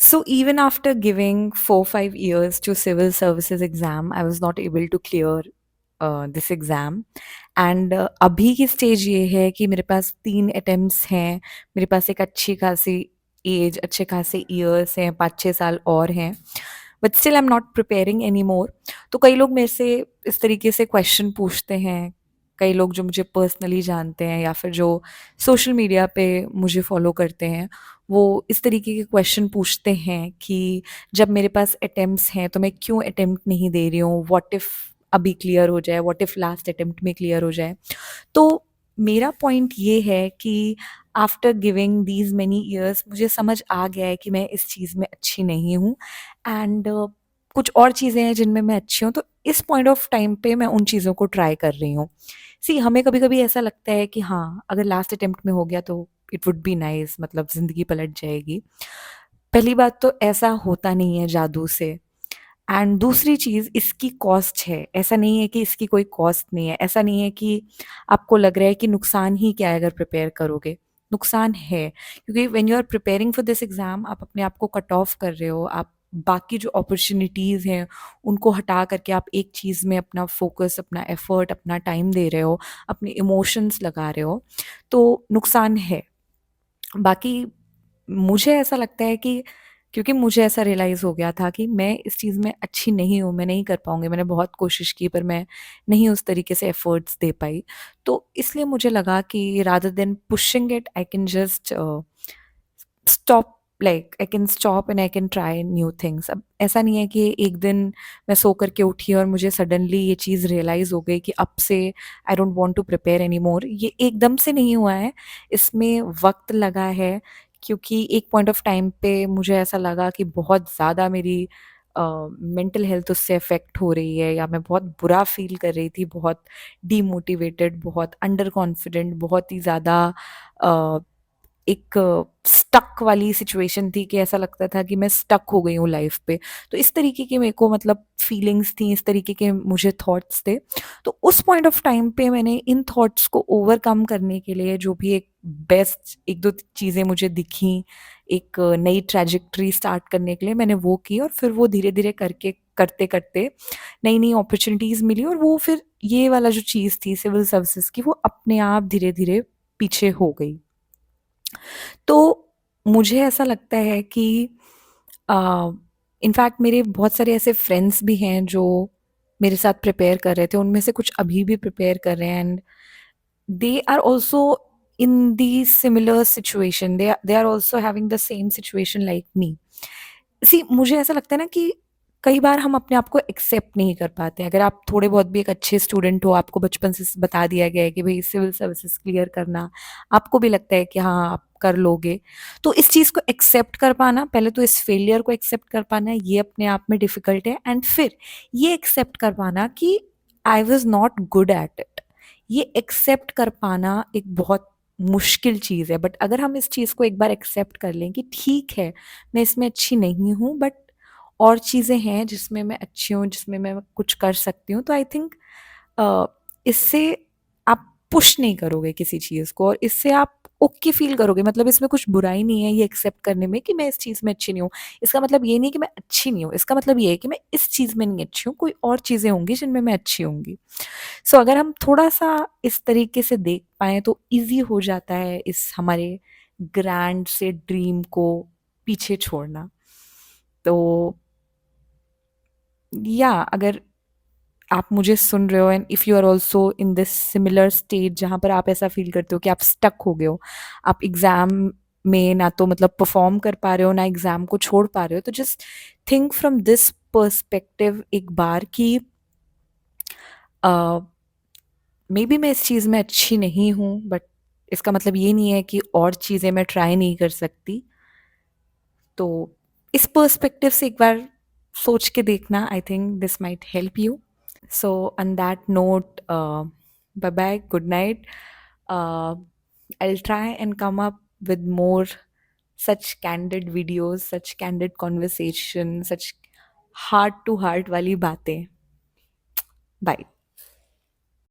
So even after giving 4-5 years to civil services exam, I was not able to clear this exam. And अभी की stage ये है कि मेरे पास 3 attempts हैं, मेरे पास एक अच्छी खासी एज, अच्छे खासे ईयर्स हैं, 5-6 साल और हैं, but still I am not preparing any more. तो कई लोग मेरे से इस तरीके से क्वेश्चन पूछते हैं, कई लोग जो मुझे पर्सनली जानते हैं या फिर जो सोशल मीडिया पे मुझे फॉलो करते हैं, वो इस तरीके के क्वेश्चन पूछते हैं कि जब मेरे पास अटेम्प्ट्स हैं तो मैं क्यों अटेम्प्ट नहीं दे रही हूँ, व्हाट इफ़ अभी क्लियर हो जाए, व्हाट इफ़ लास्ट अटेम्प्ट में क्लियर हो जाए। तो मेरा पॉइंट ये है कि after giving these many years मुझे समझ आ गया है कि मैं इस चीज़ में अच्छी नहीं हूँ, एंड कुछ और चीज़ें हैं जिनमें मैं अच्छी हूँ। तो इस पॉइंट ऑफ टाइम पे मैं उन चीज़ों को ट्राई कर रही हूँ। सी हमें कभी कभी ऐसा लगता है कि हाँ, अगर लास्ट अटेम्प्ट में हो गया तो इट वुड बी नाइस, मतलब ज़िंदगी पलट जाएगी। पहली बात तो ऐसा होता नहीं है जादू से, एंड दूसरी चीज़ इसकी कॉस्ट है। ऐसा नहीं है कि इसकी कोई कॉस्ट नहीं है, ऐसा नहीं है कि आपको लग रहा है कि नुकसान ही क्या है अगर प्रिपेयर करोगे। नुकसान है, क्योंकि when you are preparing for this exam आप अपने आप को कट ऑफ कर रहे हो, आप बाकी जो अपॉर्चुनिटीज़ हैं उनको हटा करके आप एक चीज़ में अपना फोकस, अपना एफर्ट, अपना टाइम दे रहे हो, अपने इमोशंस लगा रहे हो, तो नुकसान है। बाकी मुझे ऐसा लगता है कि क्योंकि मुझे ऐसा रियलाइज़ हो गया था कि मैं इस चीज़ में अच्छी नहीं हूँ, मैं नहीं कर पाऊँगी, मैंने बहुत कोशिश की पर मैं नहीं उस तरीके से एफ़र्ट्स दे पाई। तो इसलिए मुझे लगा कि rather than pushing it I can just stop, like I can stop and I can try new things. अब ऐसा नहीं है कि एक दिन मैं सो कर के उठी और मुझे सडनली ये चीज़ रियलाइज़ हो गई कि अब से I don't want to prepare any more. ये एकदम से नहीं हुआ है, इसमें वक़्त लगा है, क्योंकि एक पॉइंट ऑफ टाइम पे मुझे ऐसा लगा कि बहुत ज़्यादा मेरी मेंटल हेल्थ उससे अफ़ेक्ट हो रही है, या मैं बहुत बुरा फ़ील कर रही थी, बहुत डीमोटिवेटेड, बहुत अंडर कॉन्फिडेंट, बहुत ही ज़्यादा अ, एक स्टक वाली सिचुएशन थी कि ऐसा लगता था कि मैं स्टक हो गई हूँ लाइफ पे। तो इस तरीके की मेरे को मतलब फीलिंग्स थी, इस तरीके के मुझे थॉट्स थे। तो उस पॉइंट ऑफ टाइम पे मैंने इन थॉट्स को ओवरकम करने के लिए जो भी एक बेस्ट 1-2 चीज़ें मुझे दिखीं, एक नई ट्रैजेक्टरी स्टार्ट करने के लिए मैंने वो की, और फिर वो धीरे-धीरे करके करते-करते नई-नई अपॉर्च्युनिटीज़ मिली, और वो फिर ये वाला जो चीज़ थी सिविल सर्विसेज़ की, वो अपने आप धीरे-धीरे पीछे हो गई। तो मुझे ऐसा लगता है कि इनफैक्ट मेरे बहुत सारे ऐसे फ्रेंड्स भी हैं जो मेरे साथ प्रिपेयर कर रहे थे, उनमें से कुछ अभी भी प्रिपेयर कर रहे हैं, and they are also in the similar situation, they are also having the same situation like me। सी मुझे ऐसा लगता है ना कि कई बार हम अपने आप को एक्सेप्ट नहीं कर पाते। अगर आप थोड़े बहुत भी एक अच्छे स्टूडेंट हो, आपको बचपन से बता दिया गया है कि भाई सिविल सर्विसेज क्लियर करना, आपको भी लगता है कि हाँ आप कर लोगे, तो इस चीज़ को एक्सेप्ट कर पाना, पहले तो इस फेलियर को एक्सेप्ट कर पाना ये अपने आप में डिफ़िकल्ट है, एंड फिर ये एक्सेप्ट कर पाना कि I was not good at it, ये एक्सेप्ट कर पाना एक बहुत मुश्किल चीज़ है। बट अगर हम इस चीज़ को एक बार एक्सेप्ट कर लें कि ठीक है, मैं इसमें अच्छी नहीं हूँ, बट और चीज़ें हैं जिसमें मैं अच्छी हूँ, जिसमें मैं कुछ कर सकती हूँ, तो आई थिंक इससे आप पुश नहीं करोगे किसी चीज़ को, और इससे आप ओके फील करोगे। मतलब इसमें कुछ बुराई नहीं है ये एक्सेप्ट करने में कि मैं इस चीज़ में अच्छी नहीं हूँ। इसका मतलब ये नहीं कि मैं अच्छी नहीं हूँ, इसका मतलब ये है कि मैं इस चीज़ में नहीं अच्छी हूँ, कोई और चीज़ें होंगी जिनमें मैं अच्छी होंगी। सो अगर हम थोड़ा-सा इस तरीके से देख पाएँ तो ईज़ी हो जाता है इस हमारे ग्रैंड से ड्रीम को पीछे छोड़ना। तो या अगर आप मुझे सुन रहे हो and if you are also in this similar stage जहाँ पर आप ऐसा फ़ील करते हो कि आप स्टक हो गए हो, आप एग्ज़ाम में ना तो मतलब परफ़ॉर्म कर पा रहे हो, ना एग्ज़ाम को छोड़ पा रहे हो, तो just think from this perspective एक बार कि अ, मेबी मैं इस चीज़ में अच्छी नहीं हूँ, बट इसका मतलब ये नहीं है कि और चीज़ें मैं ट्राई नहीं कर सकती। तो इस पर्सपेक्टिव से एक बार सोच के देखना, I think this might help you. So, on that note, bye bye, good night. I'll try and come up with more such candid videos, such candid conversation, such heart to heart wali batein. Bye.